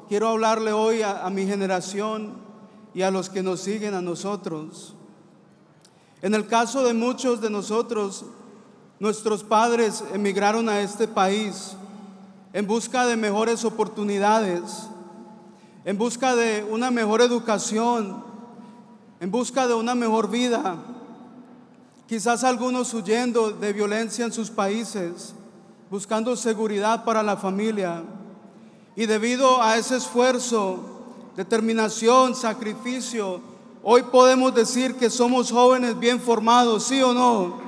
quiero hablarle hoy a mi generación y a los que nos siguen a nosotros. En el caso de muchos de nosotros, nuestros padres emigraron a este país en busca de mejores oportunidades, en busca de una mejor educación, en busca de una mejor vida. Quizás algunos huyendo de violencia en sus países, buscando seguridad para la familia. Y debido a ese esfuerzo, determinación, sacrificio, hoy podemos decir que somos jóvenes bien formados, ¿sí o no?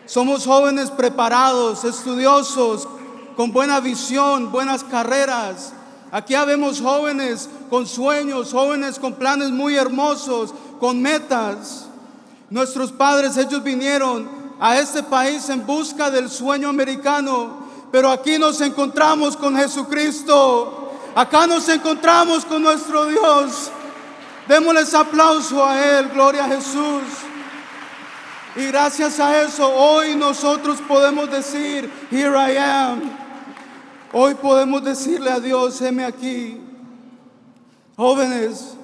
Somos jóvenes preparados, estudiosos, con buena visión, buenas carreras. Aquí habemos jóvenes con sueños, jóvenes con planes muy hermosos, con metas. Nuestros padres, ellos vinieron a este país en busca del sueño americano, pero aquí nos encontramos con Jesucristo. Acá nos encontramos con nuestro Dios. Démosles aplauso a Él, gloria a Jesús. Y gracias a eso, hoy nosotros podemos decir, here I am. Hoy podemos decirle a Dios, heme aquí. Jóvenes,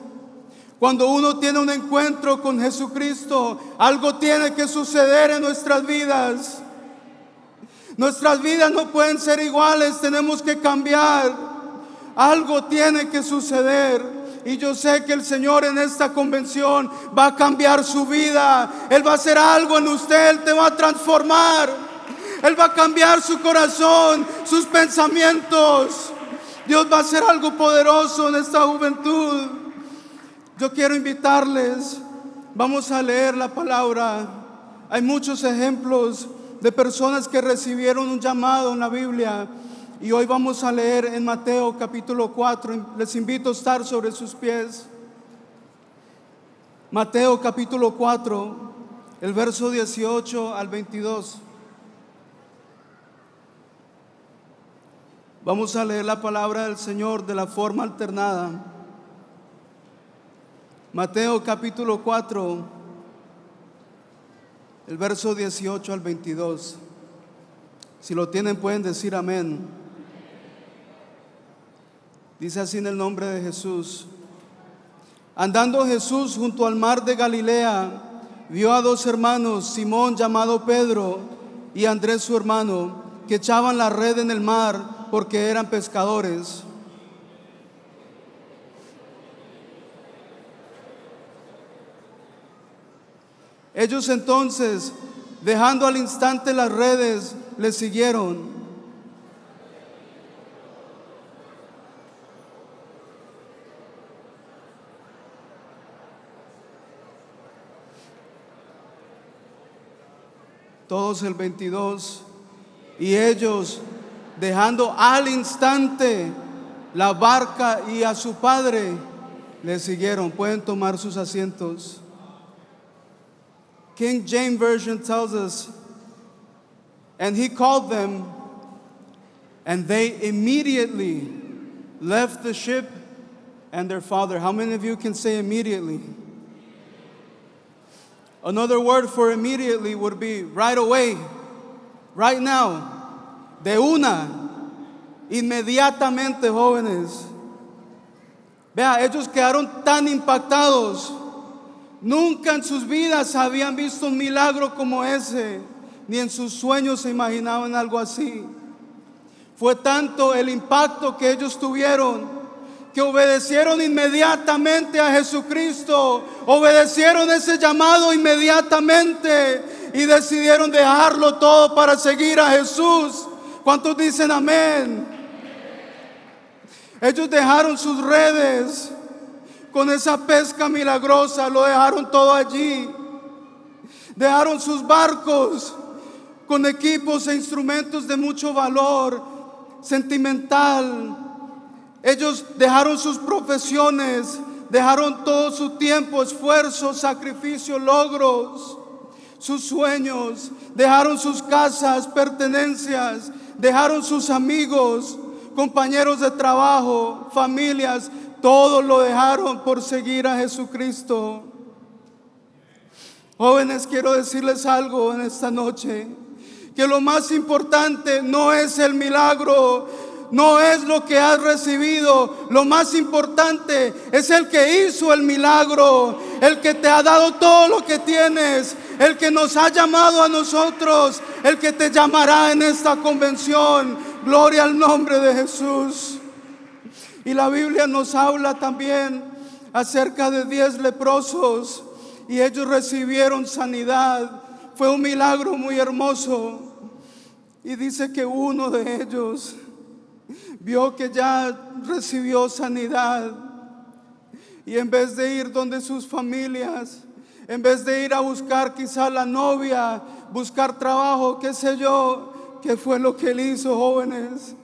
cuando uno tiene un encuentro con Jesucristo, algo tiene que suceder en nuestras vidas. Nuestras vidas no pueden ser iguales, tenemos que cambiar. Algo tiene que suceder. Y yo sé que el Señor en esta convención va a cambiar su vida. Él va a hacer algo en usted, Él te va a transformar. Él va a cambiar su corazón, sus pensamientos. Dios va a hacer algo poderoso en esta juventud. Yo quiero invitarles, vamos a leer la palabra. Hay muchos ejemplos de personas que recibieron un llamado en la Biblia. Y hoy vamos a leer en Mateo capítulo 4. Les invito a estar sobre sus pies. Mateo capítulo 4, el verso 18 al 22. Vamos a leer la palabra del Señor de la forma alternada. Mateo capítulo 4, el verso 18 al 22. Si lo tienen pueden decir amén. Dice así en el nombre de Jesús. Andando Jesús junto al mar de Galilea, vio a dos hermanos, Simón llamado Pedro y Andrés su hermano, que echaban la red en el mar porque eran pescadores. Ellos entonces, dejando al instante las redes, le siguieron. Todos el 22. Y ellos, dejando al instante la barca y a su padre, le siguieron. Pueden tomar sus asientos. King James Version tells us, and he called them, and they immediately left the ship and their father. How many of you can say immediately? Another word for immediately would be right away, right now, de una, inmediatamente, jóvenes. Vea, ellos quedaron tan impactados. Nunca en sus vidas habían visto un milagro como ese, ni en sus sueños se imaginaban algo así. Fue tanto el impacto que ellos tuvieron, que obedecieron inmediatamente a Jesucristo, obedecieron ese llamado inmediatamente y decidieron dejarlo todo para seguir a Jesús. ¿Cuántos dicen amén? Ellos dejaron sus redes con esa pesca milagrosa, lo dejaron todo allí. Dejaron sus barcos con equipos e instrumentos de mucho valor sentimental. Ellos dejaron sus profesiones, dejaron todo su tiempo, esfuerzo, sacrificio, logros, sus sueños, dejaron sus casas, pertenencias, dejaron sus amigos, compañeros de trabajo, familias, todo lo dejaron por seguir a Jesucristo. Jóvenes, quiero decirles algo en esta noche, que lo más importante no es el milagro, no es lo que has recibido. Lo más importante es el que hizo el milagro, el que te ha dado todo lo que tienes, el que nos ha llamado a nosotros, el que te llamará en esta convención. Gloria al nombre de Jesús. Y la Biblia nos habla también acerca de 10 leprosos y ellos recibieron sanidad. Fue un milagro muy hermoso. Y dice que uno de ellos vio que ya recibió sanidad y en vez de ir donde sus familias, en vez de ir a buscar quizá la novia, buscar trabajo, qué sé yo, qué fue lo que él hizo, jóvenes.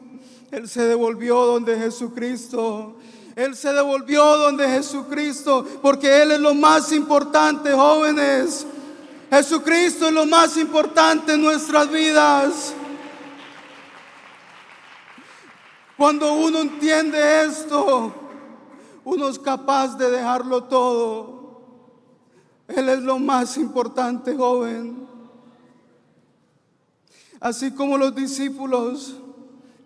Él se devolvió donde Jesucristo. Él se devolvió donde Jesucristo, porque Él es lo más importante, jóvenes. Jesucristo es lo más importante en nuestras vidas. Cuando uno entiende esto, uno es capaz de dejarlo todo. Él es lo más importante, joven. Así como los discípulos,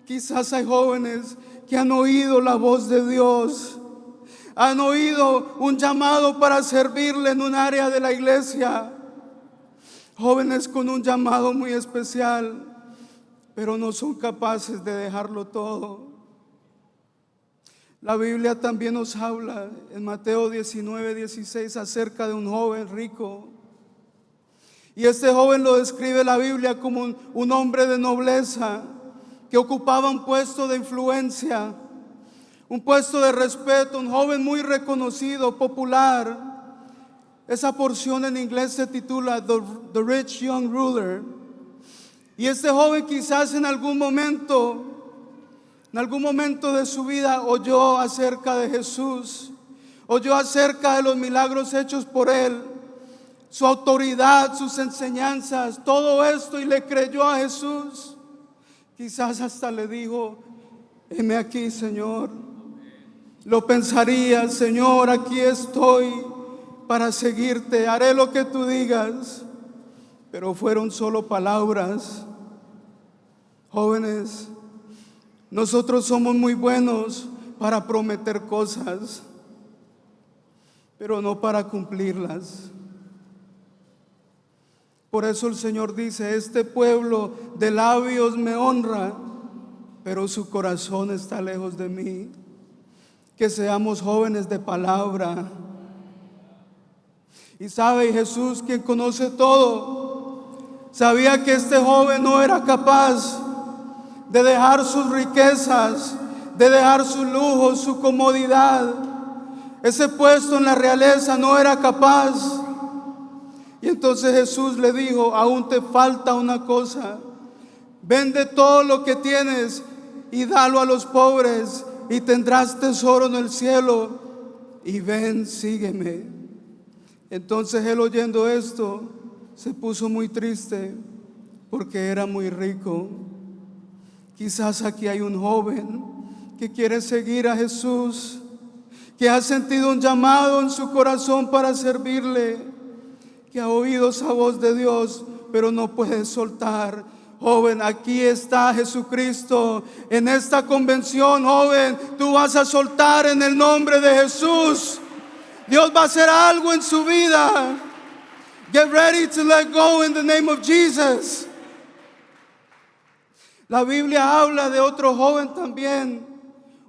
quizás hay jóvenes que han oído la voz de Dios, han oído un llamado para servirle en un área de la iglesia. Jóvenes con un llamado muy especial, pero no son capaces de dejarlo todo. La Biblia también nos habla en Mateo 19:16 acerca de un joven rico. Y este joven lo describe la Biblia como un hombre de nobleza que ocupaba un puesto de influencia, un puesto de respeto, un joven muy reconocido, popular. Esa porción en inglés se titula The Rich Young Ruler. Y este joven quizás en algún momento de su vida oyó acerca de Jesús, oyó acerca de los milagros hechos por él, su autoridad, sus enseñanzas, todo esto, y le creyó a Jesús. Quizás hasta le dijo: heme aquí, Señor. Lo pensaría: Señor, aquí estoy para seguirte, haré lo que tú digas. Pero fueron solo palabras. Jóvenes, nosotros somos muy buenos para prometer cosas, pero no para cumplirlas. Por eso el Señor dice: este pueblo de labios me honra, pero su corazón está lejos de mí. Que seamos jóvenes de palabra. Y sabe, Jesús, quien conoce todo, sabía que este joven no era capaz de dejar sus riquezas, de dejar su lujo, su comodidad. Ese puesto en la realeza no era capaz. Y entonces Jesús le dijo: aún te falta una cosa. Vende todo lo que tienes y dalo a los pobres, y tendrás tesoro en el cielo. Y ven, sígueme. Entonces él, oyendo esto, se puso muy triste porque era muy rico. Quizás aquí hay un joven que quiere seguir a Jesús, que ha sentido un llamado en su corazón para servirle, que ha oído esa voz de Dios, pero no puede soltar. Joven, aquí está Jesucristo en esta convención. Joven, tú vas a soltar en el nombre de Jesús. Dios va a hacer algo en su vida. Get ready to let go in the name of Jesus. La Biblia habla de otro joven también,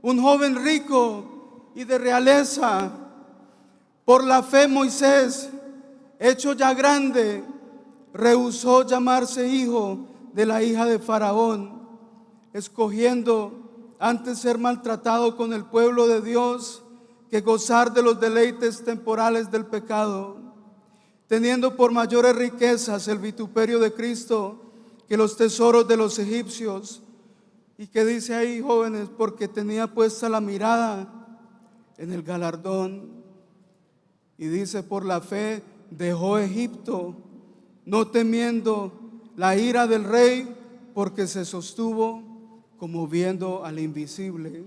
un joven rico y de realeza. Por la fe, Moisés, hecho ya grande, rehusó llamarse hijo de la hija de Faraón, escogiendo antes ser maltratado con el pueblo de Dios que gozar de los deleites temporales del pecado, teniendo por mayores riquezas el vituperio de Cristo que los tesoros de los egipcios. Y que dice ahí, jóvenes, porque tenía puesta la mirada en el galardón. Y dice: por la fe dejó Egipto, no temiendo la ira del rey, porque se sostuvo como viendo al invisible.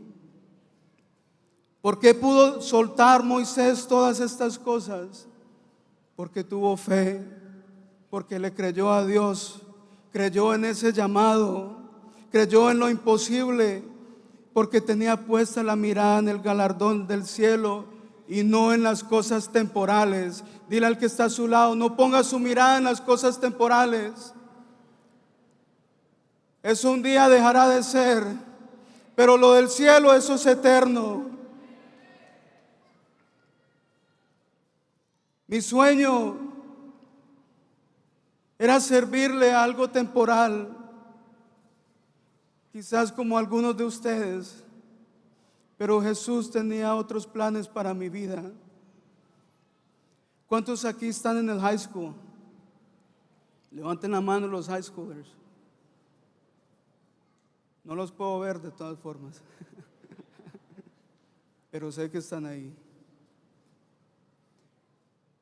¿Por qué pudo soltar Moisés todas estas cosas? Porque tuvo fe, porque le creyó a Dios, creyó en ese llamado, creyó en lo imposible. porque tenía puesta la mirada en el galardón del cielo y no en las cosas temporales. Dile al que está a su lado, no ponga su mirada en las cosas temporales. Eso un día dejará de ser, pero lo del cielo, eso es eterno. Mi sueño era servirle a algo temporal, quizás como algunos de ustedes, pero Jesús tenía otros planes para mi vida. ¿Cuántos aquí están en el high school? Levanten la mano los high schoolers. No los puedo ver de todas formas, pero sé que están ahí.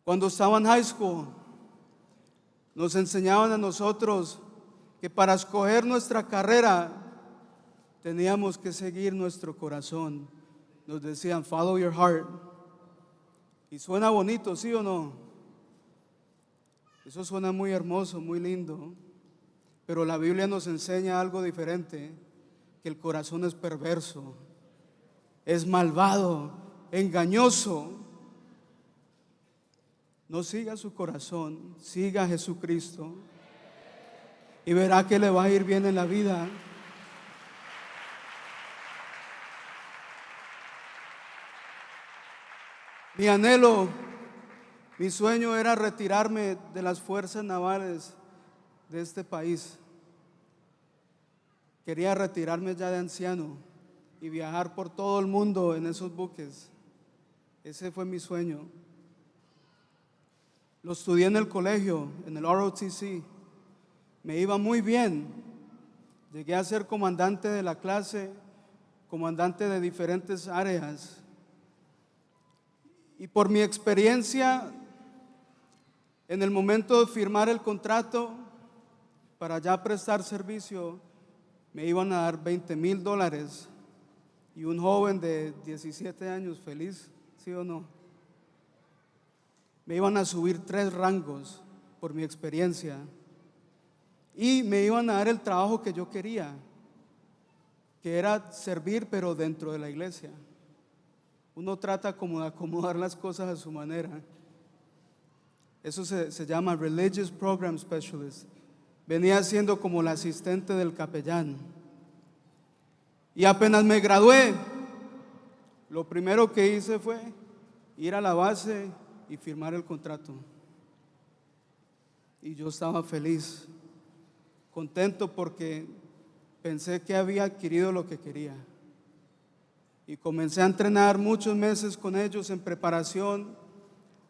Cuando estaba en high school, nos enseñaban a nosotros que para escoger nuestra carrera teníamos que seguir nuestro corazón. Nos decían, follow your heart. Y suena bonito, ¿sí o no? Eso suena muy hermoso, muy lindo. Pero la Biblia nos enseña algo diferente, que el corazón es perverso, es malvado, engañoso. No siga su corazón, siga a Jesucristo y verá que le va a ir bien en la vida. Mi anhelo, mi sueño era retirarme de las fuerzas navales de este país. Quería retirarme ya de anciano y viajar por todo el mundo en esos buques. Ese fue mi sueño. Lo estudié en el colegio, en el ROTC. Me iba muy bien. Llegué a ser comandante de la clase, comandante de diferentes áreas. Y por mi experiencia, en el momento de firmar el contrato para ya prestar servicio, me iban a dar $20,000 y un joven de 17 años feliz, ¿sí o no? Me iban a subir 3 rangos por mi experiencia y me iban a dar el trabajo que yo quería, que era servir pero dentro de la iglesia. Uno trata como de acomodar las cosas a su manera. Eso se llama Religious Program Specialist. Venía siendo como el asistente del capellán. Y apenas me gradué, lo primero que hice fue ir a la base y firmar el contrato. Y yo estaba feliz, contento porque pensé que había adquirido lo que quería. Y comencé a entrenar muchos meses con ellos en preparación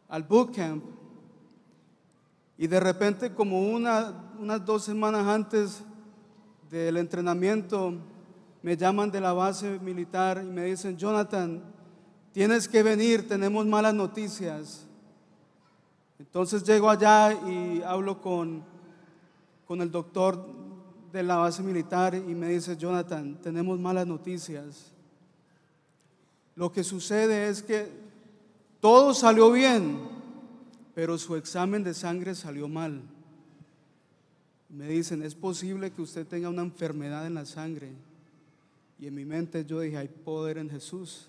al bootcamp. Y de repente, como unas 2 semanas antes del entrenamiento, me llaman de la base militar y me dicen, Jonathan, tienes que venir, tenemos malas noticias. Entonces llego allá y hablo con el doctor de la base militar y me dice, Jonathan, tenemos malas noticias. Lo que sucede es que todo salió bien, pero su examen de sangre salió mal. Me dicen, es posible que usted tenga una enfermedad en la sangre. Y en mi mente yo dije, hay poder en Jesús.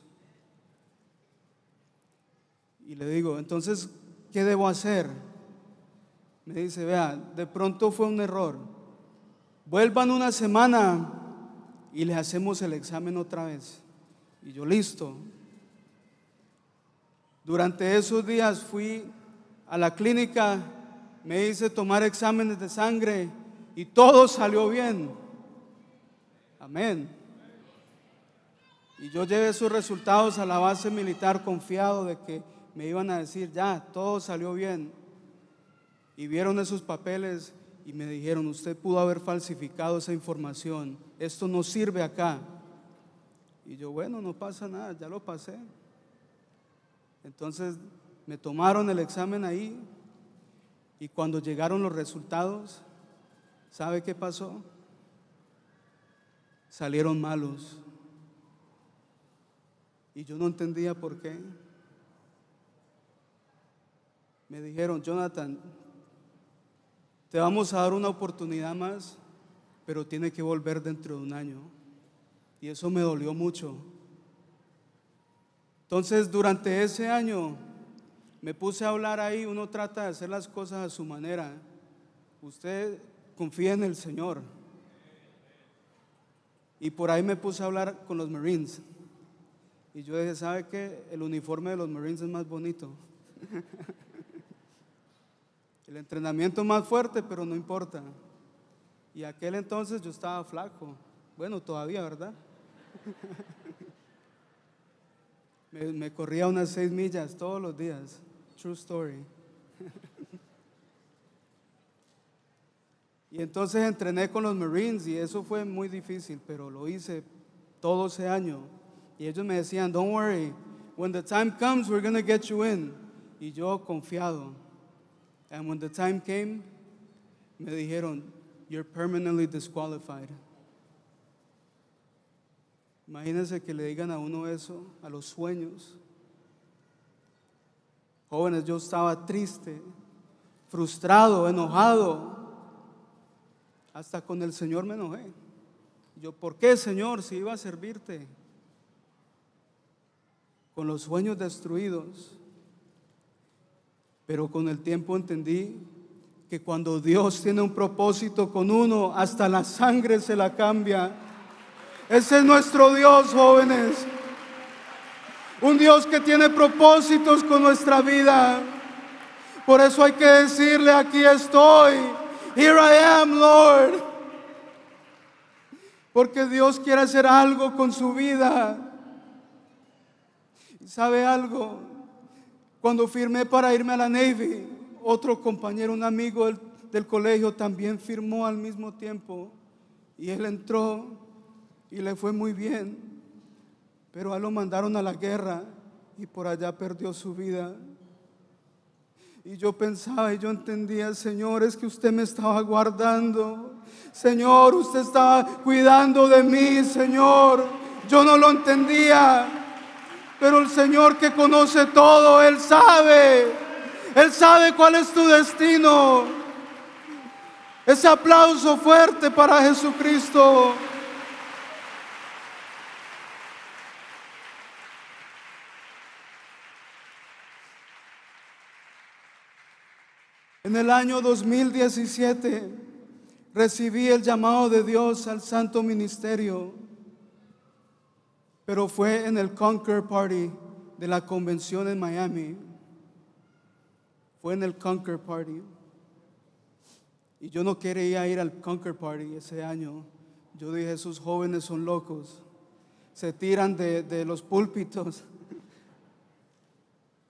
Y le digo, entonces, ¿qué debo hacer? Me dice, vea, de pronto fue un error. Vuelvan una semana y le hacemos el examen otra vez. Y yo, listo. Durante esos días fui a la clínica, me hice tomar exámenes de sangre y todo salió bien. Amén. Y yo llevé esos resultados a la base militar confiado de que me iban a decir, ya, todo salió bien. Y vieron esos papeles y me dijeron, usted pudo haber falsificado esa información, esto no sirve acá. Y yo, bueno, no pasa nada, ya lo pasé. Entonces me tomaron el examen ahí y cuando llegaron los resultados, ¿sabe qué pasó? Salieron malos. Y yo no entendía por qué. Me dijeron, Jonathan, te vamos a dar una oportunidad más, pero tiene que volver dentro de 1 año. y eso me dolió mucho. Entonces, durante ese año me puse a hablar ahí. Uno trata de hacer las cosas a su manera. Usted confía en el Señor. Y por ahí me puse a hablar con los Marines. Y yo dije, ¿sabe qué? El uniforme de los Marines es más bonito. El entrenamiento es más fuerte, pero no importa. Y aquel entonces yo estaba flaco. Bueno, todavía, ¿verdad? Me corría unas 6 millas todos los días. True story. Y entonces entrené con los Marines y eso fue muy difícil, pero lo hice todo ese año. Y ellos me decían, don't worry, when the time comes, we're going to get you in. Y yo confiado. And when the time came, me dijeron, you're permanently disqualified. Imagínense que le digan a uno eso, a los sueños. Jóvenes, yo estaba triste, frustrado, enojado. Hasta con el Señor me enojé. Yo, ¿por qué, Señor, si iba a servirte? Con los sueños destruidos. Pero con el tiempo entendí que cuando Dios tiene un propósito con uno, hasta la sangre se la cambia. Ese es nuestro Dios, jóvenes. Un Dios que tiene propósitos con nuestra vida. Por eso hay que decirle, aquí estoy. Here I am, Lord. Porque Dios quiere hacer algo con su vida. ¿Y sabe algo? Cuando firmé para irme a la Navy, otro compañero, un amigo del colegio también firmó al mismo tiempo. Y él entró y le fue muy bien. Pero a él lo mandaron a la guerra y por allá perdió su vida. Y yo pensaba y yo entendía, Señor, es que usted me estaba guardando. Señor, usted estaba cuidando de mí, Señor. Yo no lo entendía. Pero el Señor que conoce todo, Él sabe. Él sabe cuál es tu destino. Ese aplauso fuerte para Jesucristo. En el año 2017 recibí el llamado de Dios al santo ministerio, pero fue en el Conquer Party de la convención en Miami. Fue en el Conquer Party. Y yo no quería ir al Conquer Party ese año. Yo dije, esos jóvenes son locos. Se tiran de los púlpitos.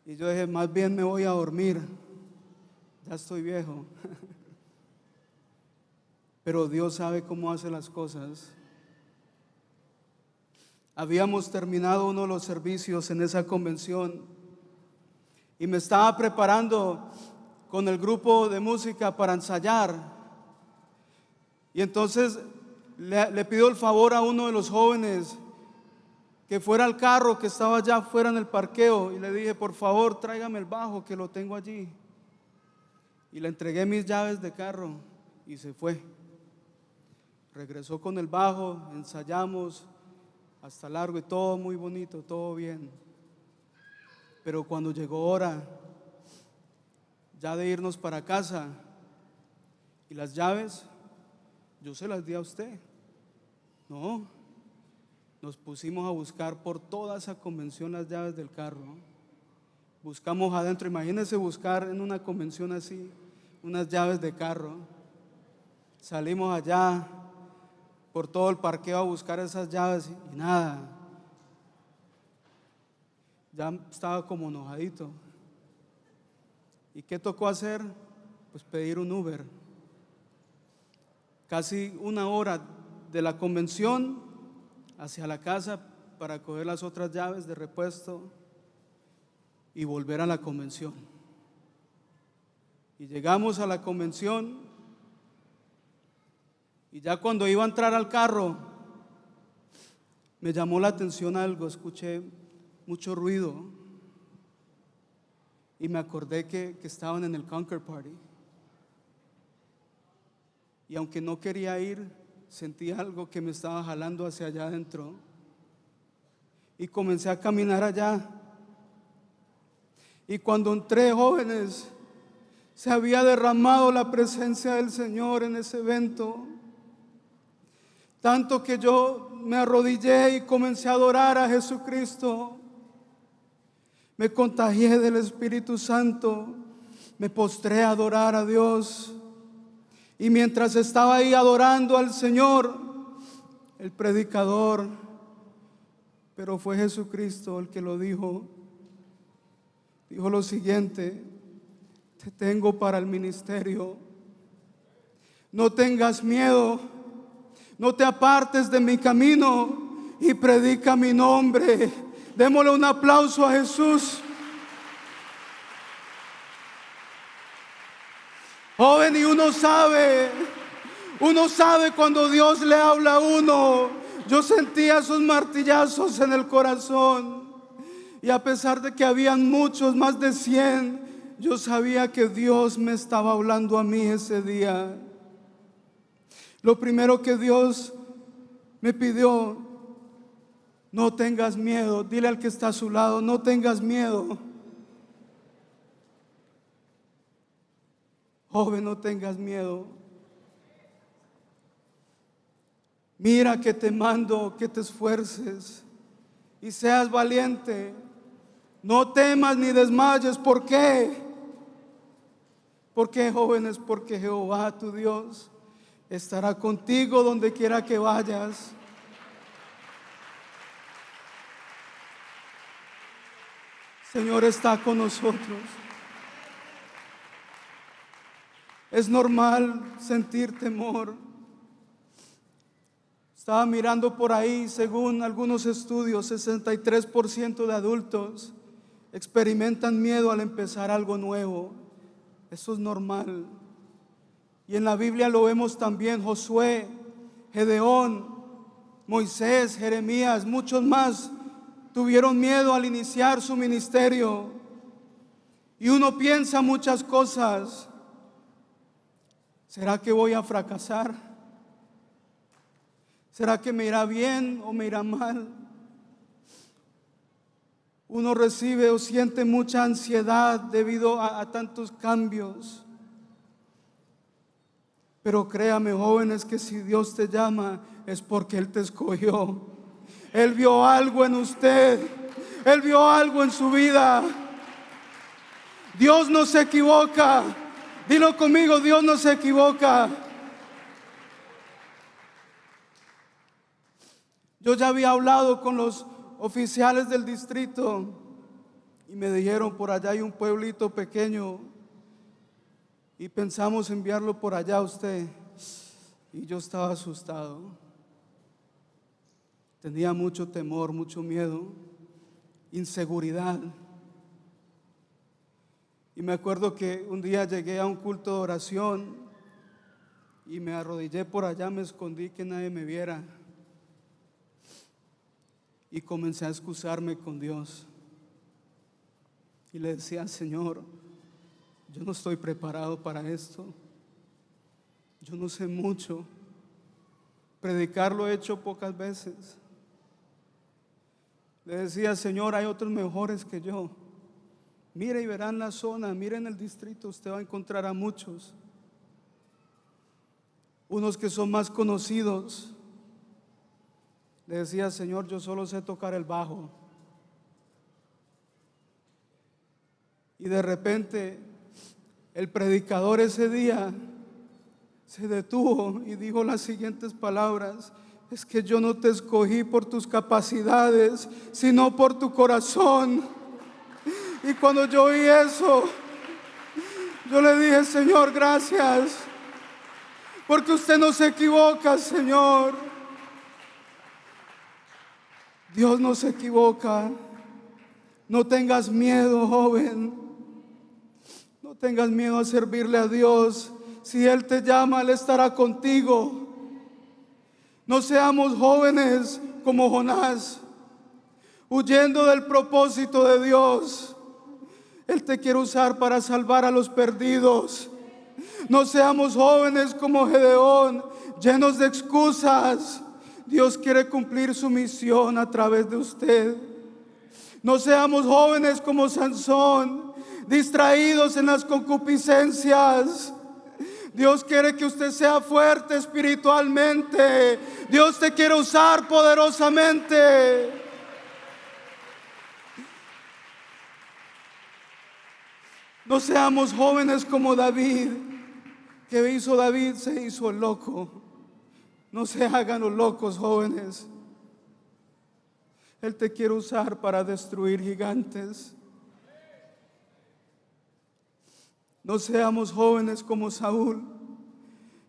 Y yo dije, más bien me voy a dormir. Ya estoy viejo. Pero Dios sabe cómo hace las cosas. Habíamos terminado uno de los servicios en esa convención y me estaba preparando con el grupo de música para ensayar. Y entonces le pido el favor a uno de los jóvenes que fuera al carro que estaba allá afuera en el parqueo y le dije, por favor, tráigame el bajo que lo tengo allí. Y le entregué mis llaves de carro y se fue. Regresó con el bajo, ensayamos hasta largo y todo muy bonito, todo bien. Pero cuando llegó hora ya de irnos para casa y las llaves, yo se las di a usted. No, nos pusimos a buscar por toda esa convención las llaves del carro. Buscamos adentro, imagínense buscar en una convención así unas llaves de carro. Salimos allá por todo el parqueo a buscar esas llaves y nada. Ya estaba como enojadito. ¿Y qué tocó hacer? Pues pedir un Uber. Casi una hora de la convención hacia la casa para coger las otras llaves de repuesto y volver a la convención. Y llegamos a la convención y ya cuando iba a entrar al carro me llamó la atención algo, escuché mucho ruido y me acordé que estaban en el Conquer Party. Y aunque no quería ir, sentí algo que me estaba jalando hacia allá adentro y comencé a caminar allá. Y cuando entré, jóvenes, se había derramado la presencia del Señor en ese evento, tanto que yo me arrodillé y comencé a adorar a Jesucristo. Me contagié del Espíritu Santo, me postré a adorar a Dios. Y mientras estaba ahí adorando al Señor, el predicador, pero fue Jesucristo el que lo dijo, dijo lo siguiente: te tengo para el ministerio, no tengas miedo, no te apartes de mi camino y predica mi nombre. Démosle un aplauso a Jesús. Joven, y uno sabe cuando Dios le habla a uno. Yo sentía esos martillazos en el corazón, y a pesar de que habían muchos, más de 100, yo sabía que Dios me estaba hablando a mí ese día. Lo primero que Dios me pidió: no tengas miedo. Dile al que está a su lado: no tengas miedo. Joven, no tengas miedo. Mira que te mando que te esfuerces y seas valiente. No temas ni desmayes. ¿Por qué? ¿Por qué, jóvenes? Porque Jehová tu Dios estará contigo donde quiera que vayas. Señor está con nosotros. Es normal sentir temor. Estaba mirando por ahí, según algunos estudios, 63% de adultos experimentan miedo al empezar algo nuevo. Eso es normal. Y en la Biblia lo vemos también: Josué, Gedeón, Moisés, Jeremías, muchos más tuvieron miedo al iniciar su ministerio. Y uno piensa muchas cosas. ¿Será que voy a fracasar? ¿Será que me irá bien o me irá mal? Uno recibe o siente mucha ansiedad debido a tantos cambios. Pero créame, jóvenes, que si Dios te llama es porque Él te escogió. Él vio algo en usted. Él vio algo en su vida. Dios no se equivoca. Dilo conmigo: Dios no se equivoca. Yo ya había hablado con los oficiales del distrito y me dijeron: por allá hay un pueblito pequeño y pensamos enviarlo por allá a usted. Y yo estaba asustado. Tenía mucho temor, mucho miedo, inseguridad. Y me acuerdo que un día llegué a un culto de oración y me arrodillé por allá, me escondí que nadie me viera y comencé a excusarme con Dios. Y le decía: Señor, yo no estoy preparado para esto. Yo no sé mucho. Predicar lo he hecho pocas veces. Le decía: Señor, hay otros mejores que yo. Mire y verán la zona, miren el distrito, usted va a encontrar a muchos. Unos que son más conocidos. Le decía: Señor, yo solo sé tocar el bajo. Y de repente el predicador ese día se detuvo y dijo las siguientes palabras: es que yo no te escogí por tus capacidades, sino por tu corazón. Y cuando yo oí eso, yo le dije: Señor, gracias, porque usted no se equivoca, Señor. Dios no se equivoca. No tengas miedo, joven. No tengas miedo a servirle a Dios. Si Él te llama, Él estará contigo. No seamos jóvenes como Jonás, huyendo del propósito de Dios. Él te quiere usar para salvar a los perdidos. No seamos jóvenes como Gedeón, llenos de excusas. Dios quiere cumplir su misión a través de usted. No seamos jóvenes como Sansón, distraídos en las concupiscencias. Dios quiere que usted sea fuerte espiritualmente. Dios te quiere usar poderosamente. No seamos jóvenes como David. ¿Qué hizo David? Se hizo el loco. No se hagan los locos, jóvenes. Él te quiere usar para destruir gigantes. No seamos jóvenes como Saúl,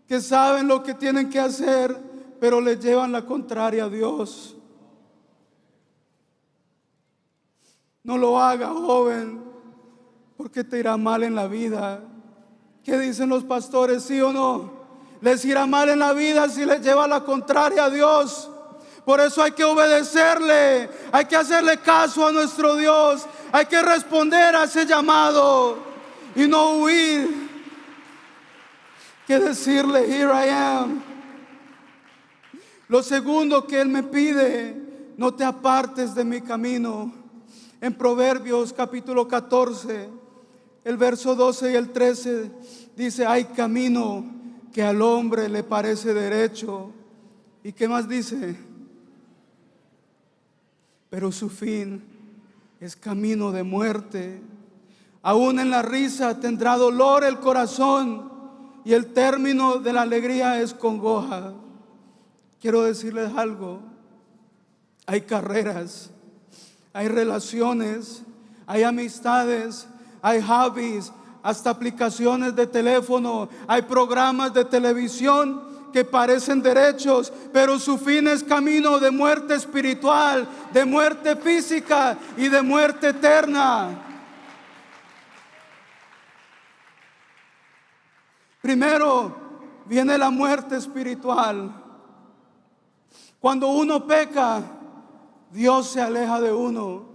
que saben lo que tienen que hacer, pero le llevan la contraria a Dios. No lo haga, joven, porque te irá mal en la vida. ¿Qué dicen los pastores? ¿Sí o no? Les irá mal en la vida si les lleva la contraria a Dios. Por eso hay que obedecerle, hay que hacerle caso a nuestro Dios, hay que responder a ese llamado y no huir. Que decirle, here I am. Lo segundo que Él me pide, no te apartes de mi camino. En Proverbios capítulo 14, el verso 12 y el 13 dice: hay camino que al hombre le parece derecho. ¿Y qué más dice? Pero su fin es camino de muerte. Aún en la risa tendrá dolor el corazón, y el término de la alegría es congoja. Quiero decirles algo: hay carreras, hay relaciones, hay amistades, hay hobbies, hasta aplicaciones de teléfono, hay programas de televisión que parecen derechos, pero su fin es camino de muerte espiritual, de muerte física y de muerte eterna. Primero viene la muerte espiritual. Cuando uno peca, Dios se aleja de uno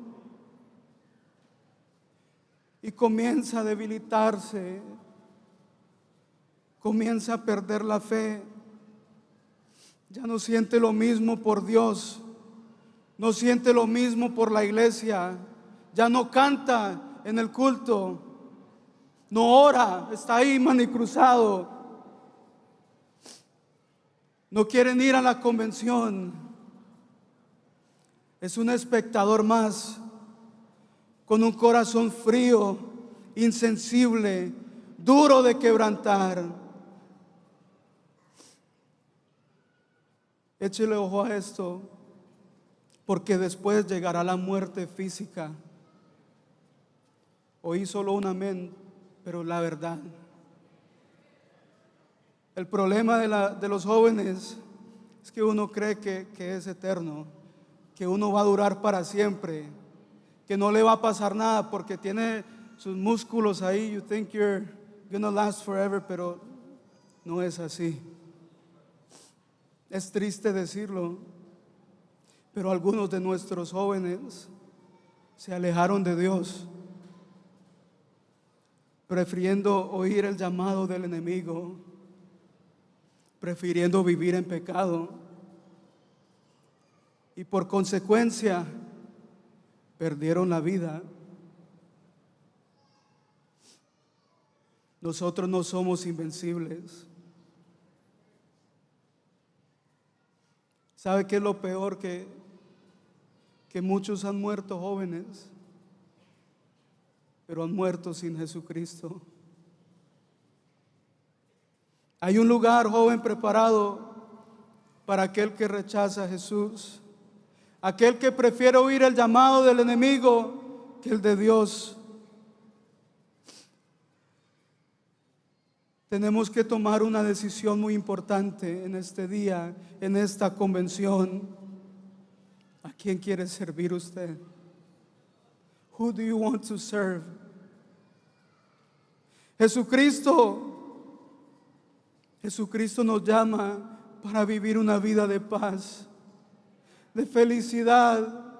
y comienza a debilitarse, comienza a perder la fe. Ya no siente lo mismo por Dios, no siente lo mismo por la iglesia, ya no canta en el culto, no ora, está ahí manicruzado, no quieren ir a la convención, es un espectador más, con un corazón frío, insensible, duro de quebrantar. Échele ojo a esto, porque después llegará la muerte física. Oí solo un amén, pero la verdad. El problema de los jóvenes es que uno cree que es eterno, que uno va a durar para siempre, que no le va a pasar nada porque tiene sus músculos ahí. You think you're gonna last forever, pero no es así. Es triste decirlo, pero algunos de nuestros jóvenes se alejaron de Dios, prefiriendo oír el llamado del enemigo, prefiriendo vivir en pecado, y por consecuencia perdieron la vida. Nosotros no somos invencibles. ¿Sabe qué es lo peor? Que muchos han muerto jóvenes, pero han muerto sin Jesucristo. Hay un lugar, joven, preparado para aquel que rechaza a Jesús, aquel que prefiere oír el llamado del enemigo que el de Dios. Tenemos que tomar una decisión muy importante en este día, en esta convención. ¿A quién quiere servir usted? Who do you want to serve? Jesucristo nos llama para vivir una vida de paz, de felicidad.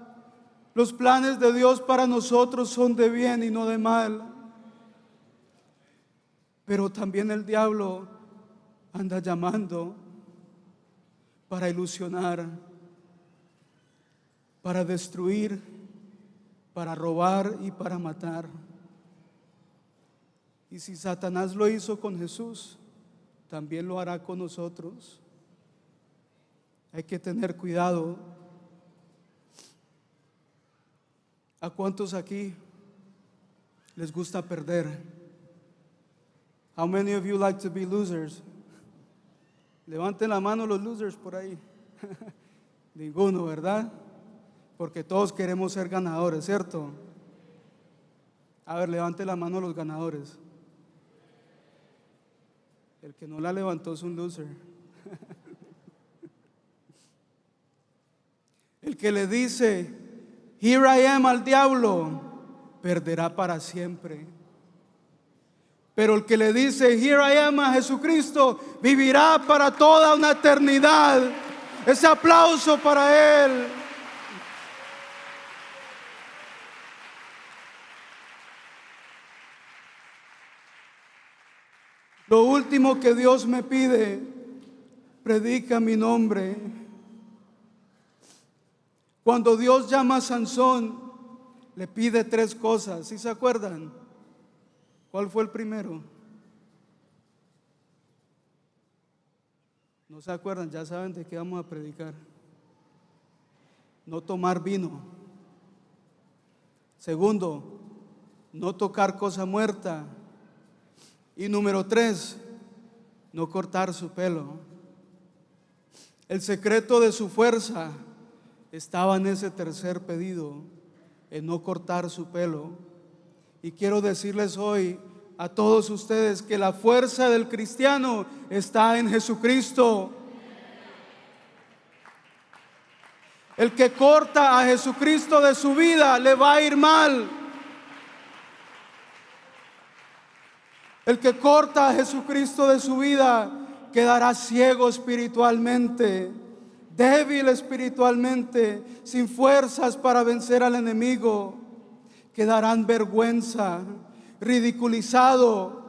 Los planes de Dios para nosotros son de bien y no de mal. Pero también el diablo anda llamando para ilusionar, para destruir, para robar y para matar. Y si Satanás lo hizo con Jesús, también lo hará con nosotros. Hay que tener cuidado. ¿A cuántos aquí les gusta perder? How many of you like to be losers? Levanten la mano los losers por ahí. Ninguno, ¿verdad? Porque todos queremos ser ganadores, ¿cierto? A ver, levante la mano los ganadores. El que no la levantó es un loser. El que le dice, here I am al diablo, perderá para siempre. Pero el que le dice, here I am a Jesucristo, vivirá para toda una eternidad. Ese aplauso para él. Lo último que Dios me pide, predica mi nombre. Cuando Dios llama a Sansón, le pide 3 cosas. ¿Sí se acuerdan? ¿Cuál fue el primero? No se acuerdan, ya saben de qué vamos a predicar. No tomar vino. Segundo, no tocar cosa muerta. Y número 3, no cortar su pelo. El secreto de su fuerza estaba en ese tercer pedido, en no cortar su pelo. Y quiero decirles hoy a todos ustedes que la fuerza del cristiano está en Jesucristo. El que corta a Jesucristo de su vida le va a ir mal. El que corta a Jesucristo de su vida quedará ciego espiritualmente, débil espiritualmente, sin fuerzas para vencer al enemigo. Quedará en vergüenza, ridiculizado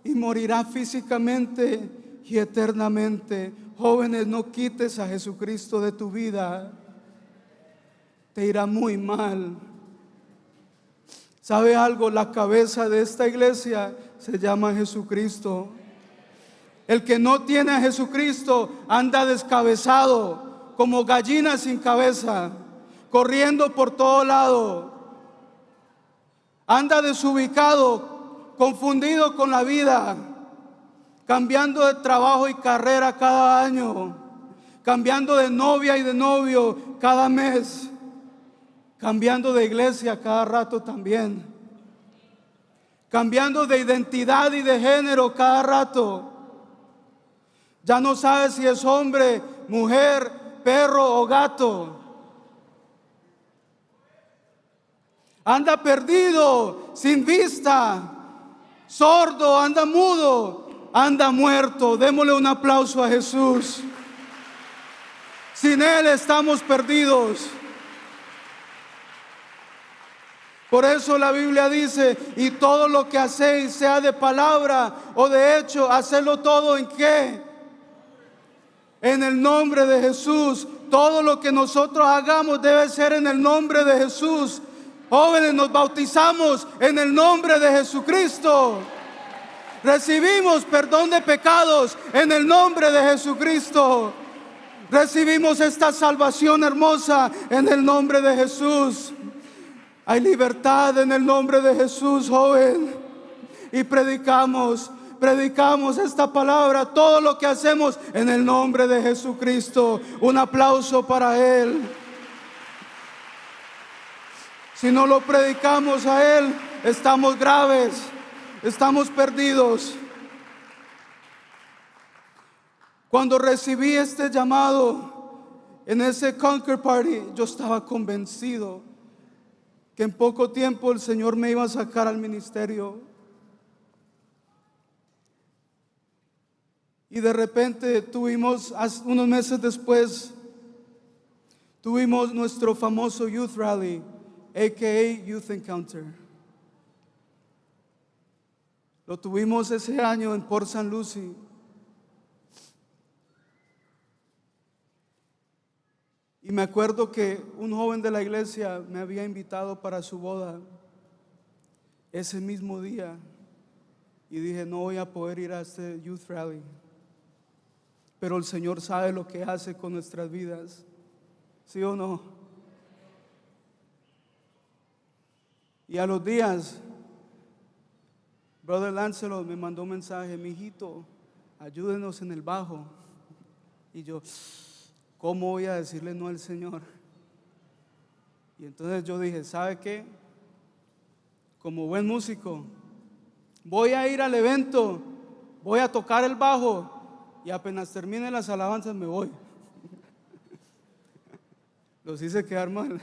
y morirá físicamente y eternamente. Jóvenes, no quites a Jesucristo de tu vida, te irá muy mal. ¿Sabe algo? La cabeza de esta iglesia se llama Jesucristo. El que no tiene a Jesucristo anda descabezado, como gallina sin cabeza, corriendo por todo lado. Anda desubicado, confundido con la vida, cambiando de trabajo y carrera cada año, cambiando de novia y de novio cada mes, cambiando de iglesia cada rato también, cambiando de identidad y de género cada rato. Ya no sabe si es hombre, mujer, perro o gato. Anda perdido, sin vista, sordo, anda mudo, anda muerto. Démosle un aplauso a Jesús. Sin Él estamos perdidos. Por eso la Biblia dice, y todo lo que hacéis, sea de palabra o de hecho, hacedlo todo ¿en qué? En el nombre de Jesús. Todo lo que nosotros hagamos debe ser en el nombre de Jesús. Jóvenes, nos bautizamos en el nombre de Jesucristo. Recibimos perdón de pecados en el nombre de Jesucristo. Recibimos esta salvación hermosa en el nombre de Jesús. Hay libertad en el nombre de Jesús, joven. Y predicamos esta palabra, todo lo que hacemos en el nombre de Jesucristo. Un aplauso para Él. Si no lo predicamos a Él, estamos graves, estamos perdidos. Cuando recibí este llamado en ese Conquer Party, yo estaba convencido que en poco tiempo el Señor me iba a sacar al ministerio. Y de repente tuvimos, unos meses después, tuvimos nuestro famoso Youth Rally, a.k.a. Youth Encounter. Lo tuvimos ese año en Port St. Lucie. Y me acuerdo que un joven de la iglesia me había invitado para su boda ese mismo día. Y dije, no voy a poder ir a este youth rally. Pero el Señor sabe lo que hace con nuestras vidas. ¿Sí o no? Y a los días, Brother Lancelot me mandó un mensaje: mijito, ayúdenos en el bajo. Y yo, ¿cómo voy a decirle no al Señor? Y entonces yo dije, ¿sabe qué? Como buen músico, voy a ir al evento, voy a tocar el bajo y apenas termine las alabanzas me voy. Los hice quedar mal.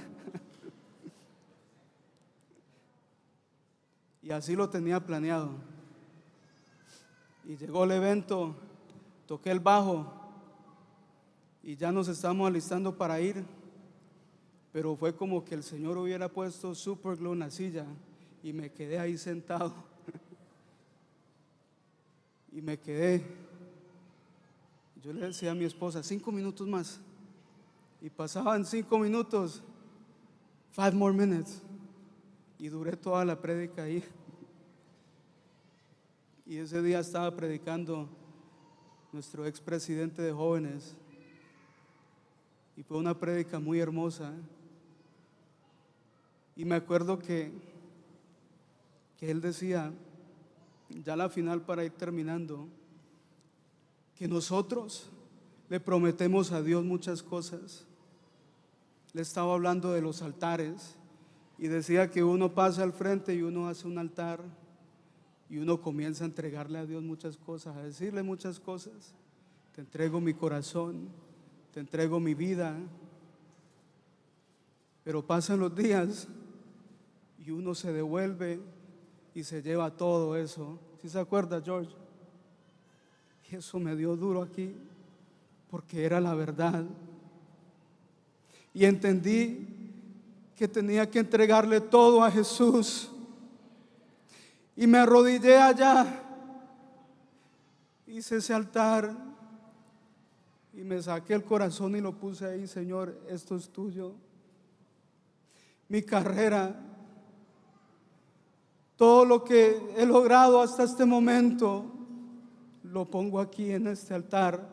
Y así lo tenía planeado. Y llegó el evento, toqué el bajo y ya nos estamos alistando para ir. Pero fue como que el Señor hubiera puesto super glue en la silla y me quedé ahí sentado. Y me quedé. Yo le decía a mi esposa, 5 minutos más. Y pasaban 5 minutos, 5 more minutes. Y duré toda la prédica ahí. Y ese día estaba predicando nuestro expresidente de jóvenes. Y fue una prédica muy hermosa. Y me acuerdo que él decía, ya la final para ir terminando, que nosotros le prometemos a Dios muchas cosas. Le estaba hablando de los altares y decía que uno pasa al frente y uno hace un altar y uno comienza a entregarle a Dios muchas cosas, a decirle muchas cosas. Te entrego mi corazón, te entrego mi vida. Pero pasan los días y uno se devuelve y se lleva todo eso. ¿Sí se acuerda, George? Y eso me dio duro aquí, porque era la verdad. Y entendí que tenía que entregarle todo a Jesús. Y me arrodillé allá, hice ese altar y me saqué el corazón y lo puse ahí. Señor, esto es tuyo. Mi carrera, todo lo que he logrado hasta este momento, lo pongo aquí en este altar.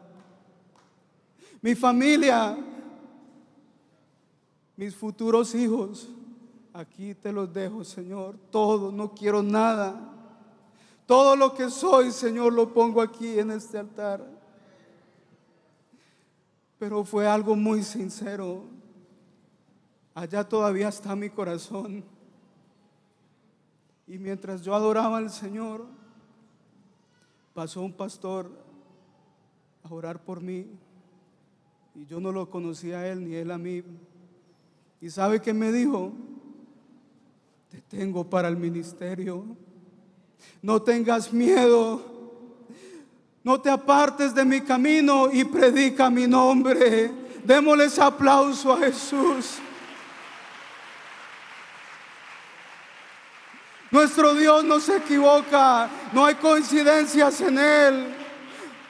Mi familia, mis futuros hijos, aquí te los dejo, Señor. Todo, no quiero nada. Todo lo que soy, Señor, lo pongo aquí en este altar. Pero fue algo muy sincero. Allá todavía está mi corazón. Y mientras yo adoraba al Señor, pasó un pastor a orar por mí. Y yo no lo conocía a él ni él a mí. ¿Y sabe qué me dijo? Te tengo para el ministerio. No tengas miedo. No te apartes de mi camino y predica mi nombre. Démosles aplauso a Jesús. Nuestro Dios no se equivoca, no hay coincidencias en Él.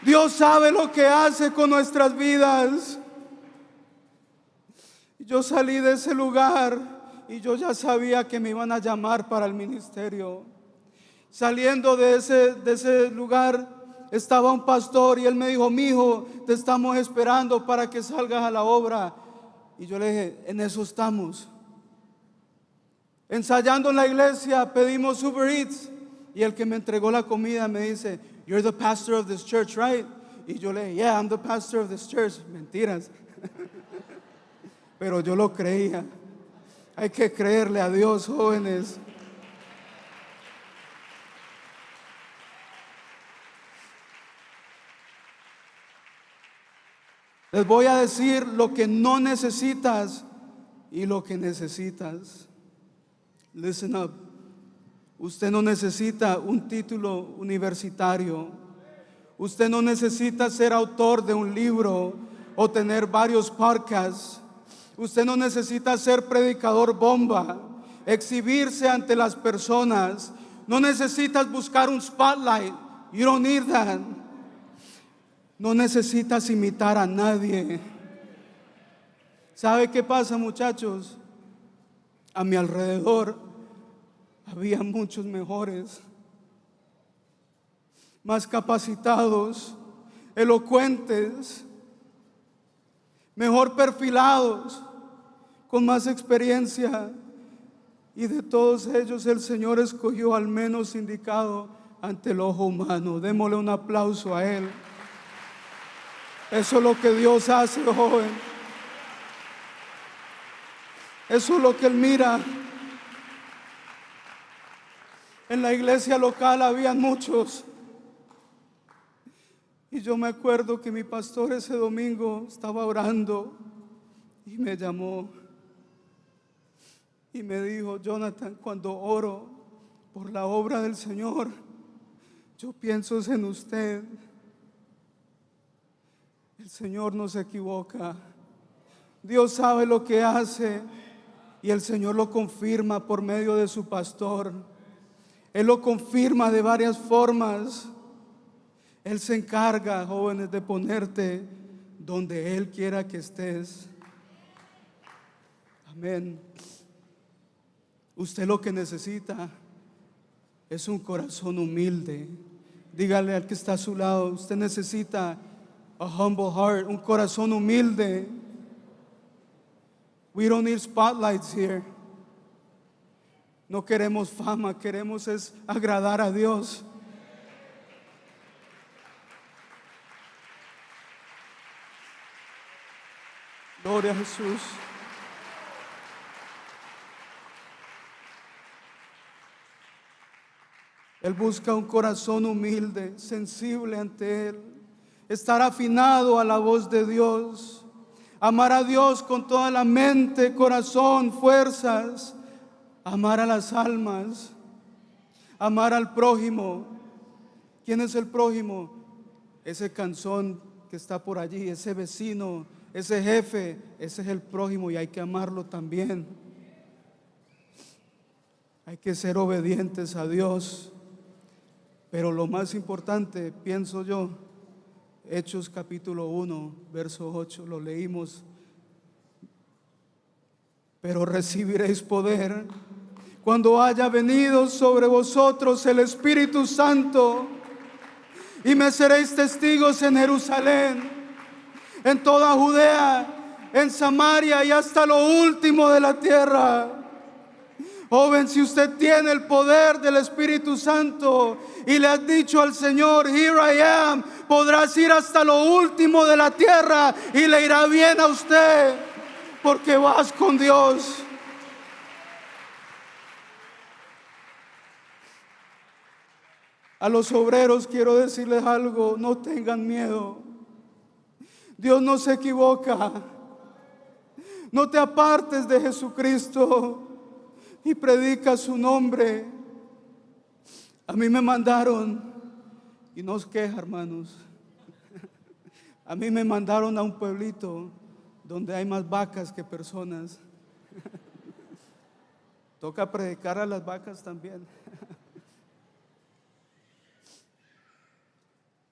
Dios sabe lo que hace con nuestras vidas. Yo salí de ese lugar y yo ya sabía que me iban a llamar para el ministerio. Saliendo de ese lugar estaba un pastor y él me dijo: mijo, te estamos esperando para que salgas a la obra. Y yo le dije: en eso estamos. Ensayando en la iglesia pedimos Uber Eats y el que me entregó la comida me dice: you're the pastor of this church, right? Y yo le dije: yeah, I'm the pastor of this church. Mentiras. Pero yo lo creía. Hay que creerle a Dios, jóvenes. Les voy a decir lo que no necesitas y lo que necesitas. Listen up. Usted no necesita un título universitario. Usted no necesita ser autor de un libro o tener varios podcasts. Usted no necesita ser predicador bomba, exhibirse ante las personas. No necesitas buscar un spotlight. You don't need that. No necesitas imitar a nadie. ¿Sabe qué pasa, muchachos? A mi alrededor había muchos mejores, más capacitados, elocuentes, mejor perfilados, con más experiencia, y de todos ellos el Señor escogió al menos indicado ante el ojo humano. Démosle un aplauso a Él. Eso es lo que Dios hace, joven. Eso es lo que Él mira. En la iglesia local habían muchos, y yo me acuerdo que mi pastor ese domingo estaba orando y me llamó y me dijo: Jonathan, cuando oro por la obra del Señor, yo pienso en usted. El Señor no se equivoca. Dios sabe lo que hace, y el Señor lo confirma por medio de su pastor. Él lo confirma de varias formas. Él se encarga, jóvenes, de ponerte donde Él quiera que estés. Amén. Usted lo que necesita es un corazón humilde. Dígale al que está a su lado: usted necesita a humble heart, un corazón humilde. We don't need spotlights here. No queremos fama, queremos es agradar a Dios. Gloria a Jesús. Él busca un corazón humilde, sensible ante Él, estar afinado a la voz de Dios, amar a Dios con toda la mente, corazón, fuerzas, amar a las almas, amar al prójimo. ¿Quién es el prójimo? Ese canzón que está por allí, ese vecino, ese jefe, ese es el prójimo, y hay que amarlo también. Hay que ser obedientes a Dios. Pero lo más importante, pienso yo, Hechos capítulo 1, verso 8, lo leímos: pero recibiréis poder cuando haya venido sobre vosotros el Espíritu Santo, y me seréis testigos en Jerusalén, en toda Judea, en Samaria y hasta lo último de la tierra. Joven, si usted tiene el poder del Espíritu Santo y le has dicho al Señor: here I am, podrás ir hasta lo último de la tierra y le irá bien a usted, porque vas con Dios. A los obreros quiero decirles algo: no tengan miedo. Dios no se equivoca. No te apartes de Jesucristo y predica su nombre. A mí me mandaron, y no os queja, hermanos, a mí me mandaron a un pueblito donde hay más vacas que personas. Toca predicar a las vacas también.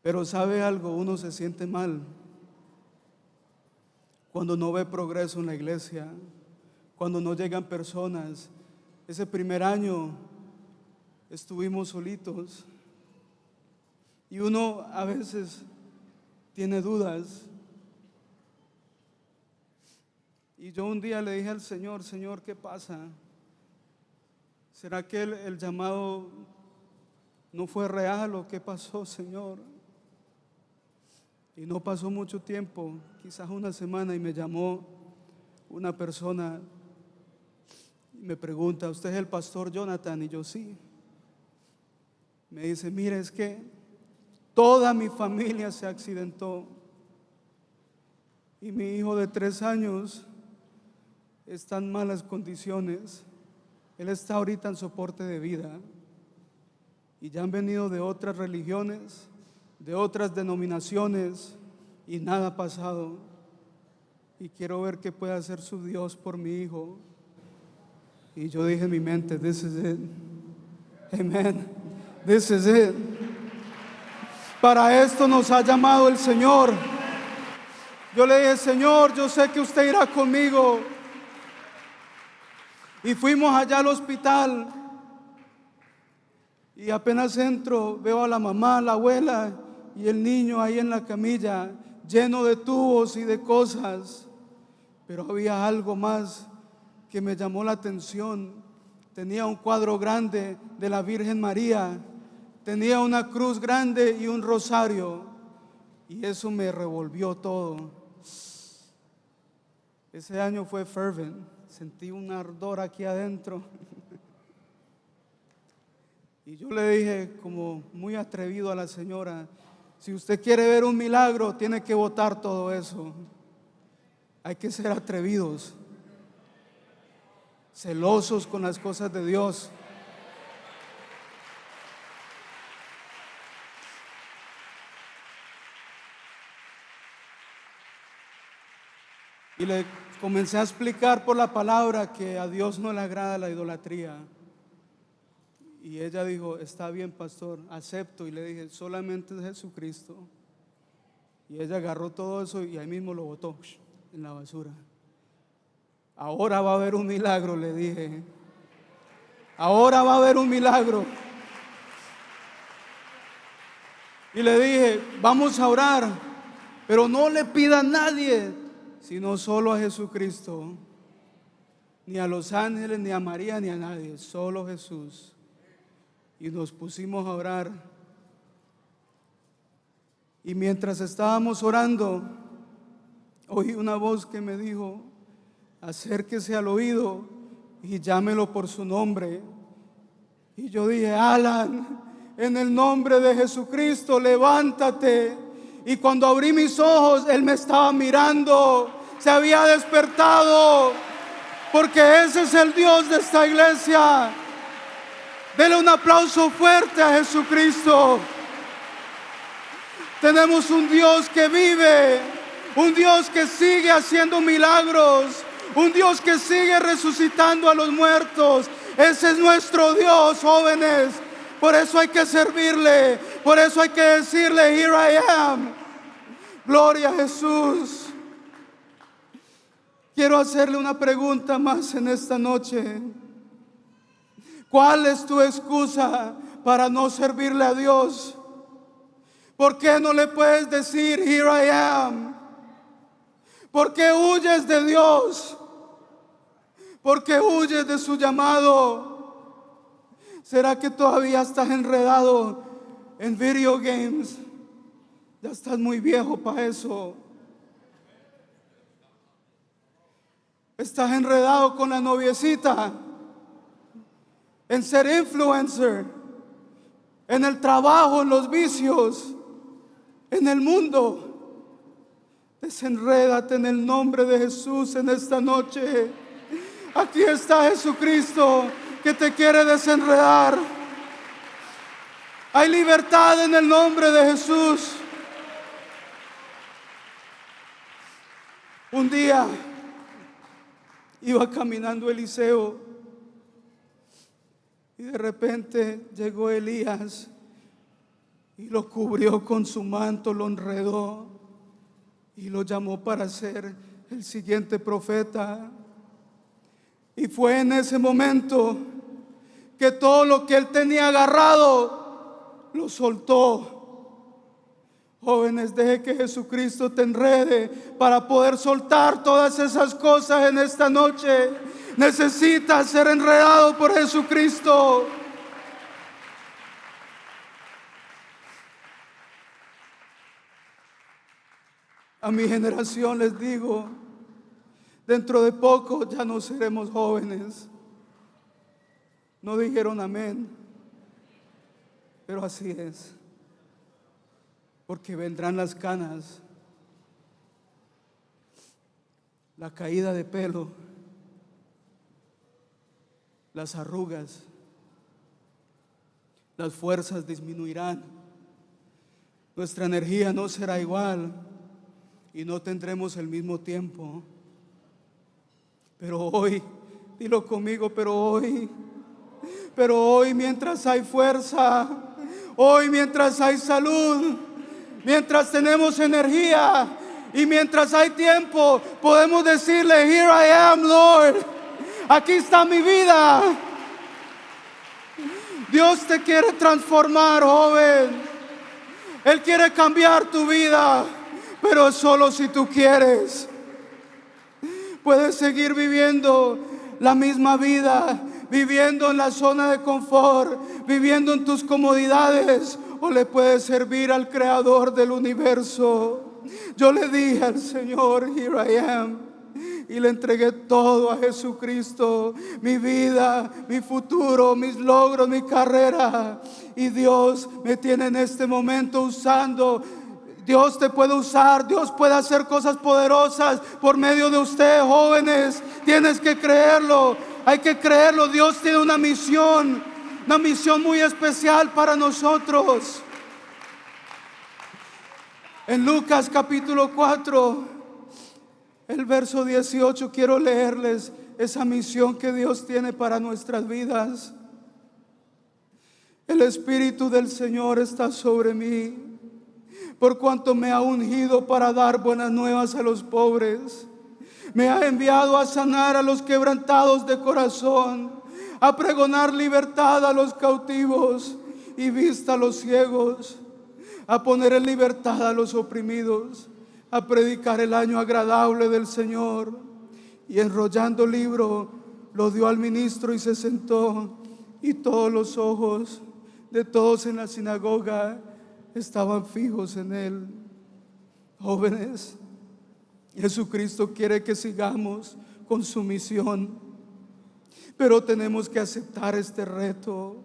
Pero ¿sabe algo? Uno se siente mal cuando no ve progreso en la iglesia, cuando no llegan personas. Ese primer año estuvimos solitos y uno a veces tiene dudas. Y yo un día le dije al Señor: Señor, ¿qué pasa? ¿Será que el llamado no fue real o qué pasó, Señor? Y no pasó mucho tiempo, quizás una semana, y me llamó una persona y me pregunta: ¿usted es el pastor Jonathan? Y yo: sí. Me dice: mire, es que toda mi familia se accidentó y mi hijo de 3 años está en malas condiciones. Él está ahorita en soporte de vida, y ya han venido de otras religiones, de otras denominaciones, y nada ha pasado, y quiero ver qué puede hacer su Dios por mi hijo. Y yo dije en mi mente: this is it. Amen. This is it. Para esto nos ha llamado el Señor. Yo le dije, Señor, yo sé que usted irá conmigo. Y fuimos allá al hospital. Y apenas entro, veo a la mamá, la abuela y el niño ahí en la camilla, lleno de tubos y de cosas. Pero había algo más que me llamó la atención. Tenía un cuadro grande de la Virgen María, tenía una cruz grande y un rosario, y eso me revolvió todo. Ese año fue fervent, sentí un ardor aquí adentro. Y yo le dije, como muy atrevido a la señora, si usted quiere ver un milagro, tiene que botar todo eso. Hay que ser atrevidos, celosos con las cosas de Dios. Y le comencé a explicar por la palabra que a Dios no le agrada la idolatría. Y ella dijo, está bien, pastor, acepto. Y le dije, solamente es Jesucristo. Y ella agarró todo eso y ahí mismo lo botó en la basura. Ahora va a haber un milagro, le dije. Ahora va a haber un milagro. Y le dije, vamos a orar, pero no le pida a nadie, sino solo a Jesucristo. Ni a los ángeles, ni a María, ni a nadie, solo Jesús. Y nos pusimos a orar. Y mientras estábamos orando, oí una voz que me dijo, acérquese al oído y llámelo por su nombre. Y yo dije, Alan, en el nombre de Jesucristo, levántate. Y cuando abrí mis ojos, él me estaba mirando, se había despertado, porque ese es el Dios de esta iglesia. Dele un aplauso fuerte a Jesucristo. Tenemos un Dios que vive, un Dios que sigue haciendo milagros, un Dios que sigue resucitando a los muertos. Ese es nuestro Dios, jóvenes. Por eso hay que servirle, por eso hay que decirle, here I am. Gloria a Jesús. Quiero hacerle una pregunta más en esta noche. ¿Cuál es tu excusa para no servirle a Dios? ¿Por qué no le puedes decir, here I am? ¿Por qué huyes de Dios? ¿Por qué huyes de su llamado? ¿Será que todavía estás enredado en video games? Ya estás muy viejo para eso. Estás enredado con la noviecita, en ser influencer, en el trabajo, en los vicios, en el mundo. Desenrédate en el nombre de Jesús en esta noche. Aquí está Jesucristo que te quiere desenredar. Hay libertad en el nombre de Jesús. Un día iba caminando Eliseo y de repente llegó Elías y lo cubrió con su manto, lo enredó y lo llamó para ser el siguiente profeta. Y fue en ese momento que todo lo que él tenía agarrado lo soltó. Jóvenes, deje que Jesucristo te enrede para poder soltar todas esas cosas en esta noche. Necesitas ser enredado por Jesucristo. A mi generación les digo, dentro de poco ya no seremos jóvenes. No dijeron amén, pero así es. Porque vendrán las canas, la caída de pelo, las arrugas, las fuerzas disminuirán, nuestra energía no será igual y no tendremos el mismo tiempo. Pero hoy, dilo conmigo, pero hoy mientras hay fuerza, hoy mientras hay salud, mientras tenemos energía, Y mientras hay tiempo, podemos decirle: here I am, Lord. Aquí está mi vida. Dios te quiere transformar, joven. Él quiere cambiar tu vida, pero solo si tú quieres. Puedes seguir viviendo la misma vida, viviendo en la zona de confort, viviendo en tus comodidades, o le puedes servir al Creador del universo. Yo le dije al Señor: here I am, y le entregué todo a Jesucristo, mi vida, mi futuro, mis logros, mi carrera. Y Dios me tiene en este momento usando. Dios te puede usar, Dios puede hacer cosas poderosas por medio de usted, jóvenes. Tienes que creerlo, hay que creerlo. Dios tiene una misión muy especial para nosotros. En Lucas capítulo 4, el verso 18, quiero leerles esa misión que Dios tiene para nuestras vidas. El Espíritu del Señor está sobre mí, por cuanto me ha ungido para dar buenas nuevas a los pobres. Me ha enviado a sanar a los quebrantados de corazón, a pregonar libertad a los cautivos y vista a los ciegos, a poner en libertad a los oprimidos, a predicar el año agradable del Señor. Y enrollando el libro, lo dio al ministro y se sentó. Y todos los ojos de todos en la sinagoga estaban fijos en él. Jóvenes, Jesucristo quiere que sigamos con su misión, pero tenemos que aceptar este reto,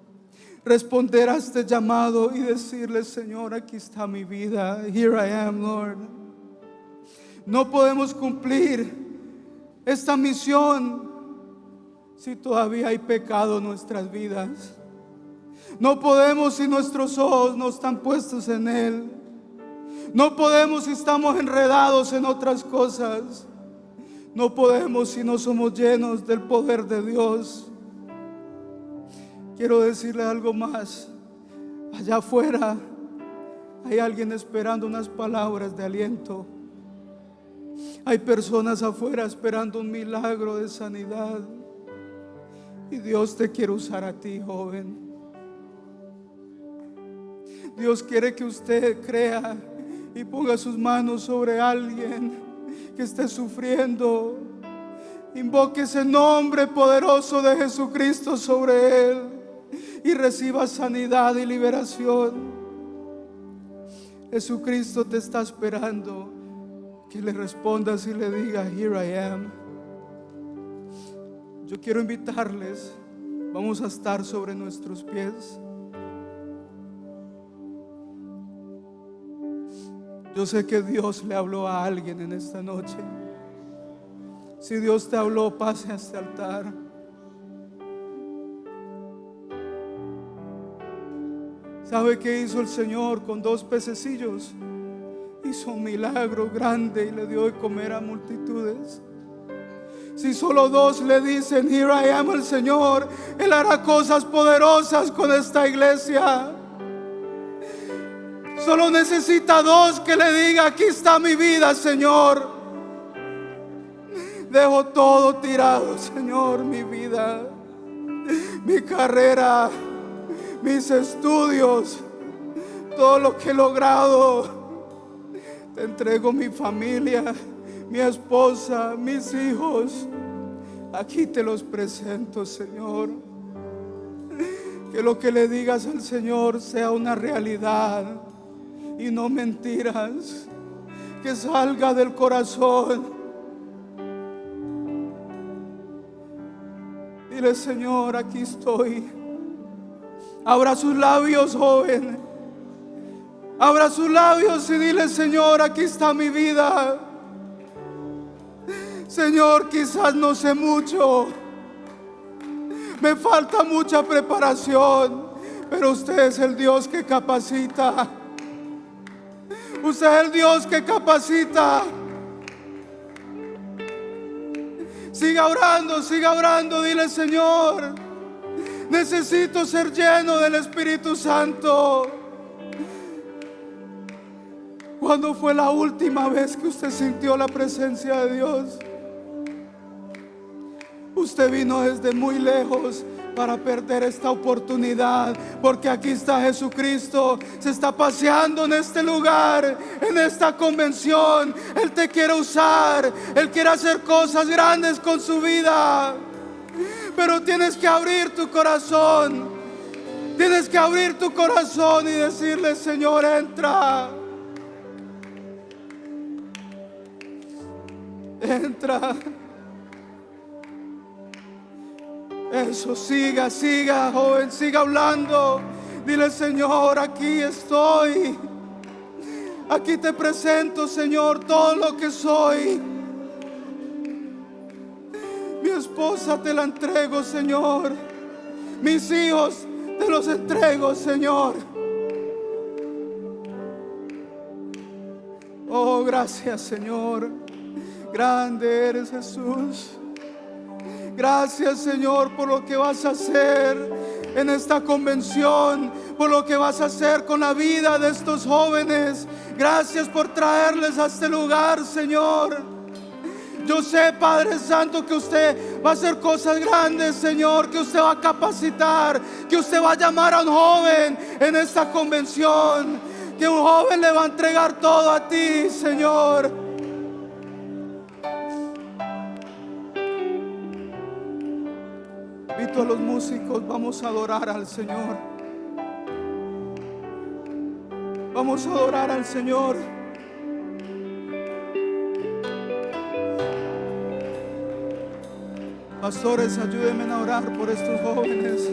responder a este llamado y decirle: Señor, aquí está mi vida. Here I am, Lord. No podemos cumplir esta misión si todavía hay pecado en nuestras vidas. No podemos si nuestros ojos no están puestos en Él. No podemos si estamos enredados en otras cosas. No podemos si no somos llenos del poder de Dios. Quiero decirle algo más. Allá afuera hay alguien esperando unas palabras de aliento. Hay personas afuera esperando un milagro de sanidad. Y Dios te quiere usar a ti, joven. Dios quiere que usted crea y ponga sus manos sobre alguien que esté sufriendo. Invoque ese nombre poderoso de Jesucristo sobre él y reciba sanidad y liberación. Jesucristo te está esperando que le respondas y le digas: here I am. Yo quiero invitarles, vamos a estar sobre nuestros pies. Yo sé que Dios le habló a alguien en esta noche. Si Dios te habló, pase a este altar. ¿Sabe qué hizo el Señor con 2 pececillos? Hizo un milagro grande y le dio de comer a multitudes. Si solo 2 le dicen: here I am al Señor, Él hará cosas poderosas con esta iglesia. Solo necesita 2 que le diga: aquí está mi vida, Señor. Dejo todo tirado, Señor, mi vida, mi carrera, mis estudios, todo lo que he logrado. Te entrego mi familia, mi esposa, mis hijos. Aquí te los presento, Señor. Que lo que le digas al Señor sea una realidad y no mentiras, que salga del corazón. Dile: Señor, aquí estoy. Abra sus labios, joven. Abra sus labios y dile: Señor, aquí está mi vida. Señor, quizás no sé mucho, me falta mucha preparación, pero usted es el Dios que capacita. Usted es el Dios que capacita. Siga orando, dile: Señor, necesito ser lleno del Espíritu Santo. ¿Cuándo fue la última vez que usted sintió la presencia de Dios? Usted vino desde muy lejos para perder esta oportunidad, porque aquí está Jesucristo, se está paseando en este lugar, en esta convención. Él te quiere usar, Él quiere hacer cosas grandes con su vida, pero tienes que abrir tu corazón. Tienes que abrir tu corazón y decirle: Señor, entra. Entra. Eso, siga, joven, siga hablando. Dile: Señor, aquí estoy. Aquí te presento, Señor, todo lo que soy. Mi esposa te la entrego, Señor. Mis hijos te los entrego, Señor. Oh, gracias, Señor. Grande eres, Jesús. Gracias, Señor, por lo que vas a hacer en esta convención, por lo que vas a hacer con la vida de estos jóvenes. Gracias por traerles a este lugar, Señor. Yo sé, Padre Santo, que usted va a hacer cosas grandes, Señor, que usted va a capacitar, que usted va a llamar a un joven en esta convención, que un joven le va a entregar todo a ti, Señor. Invito a los músicos, vamos a adorar al Señor. Vamos a adorar al Señor. Pastores, ayúdenme a orar por estos jóvenes.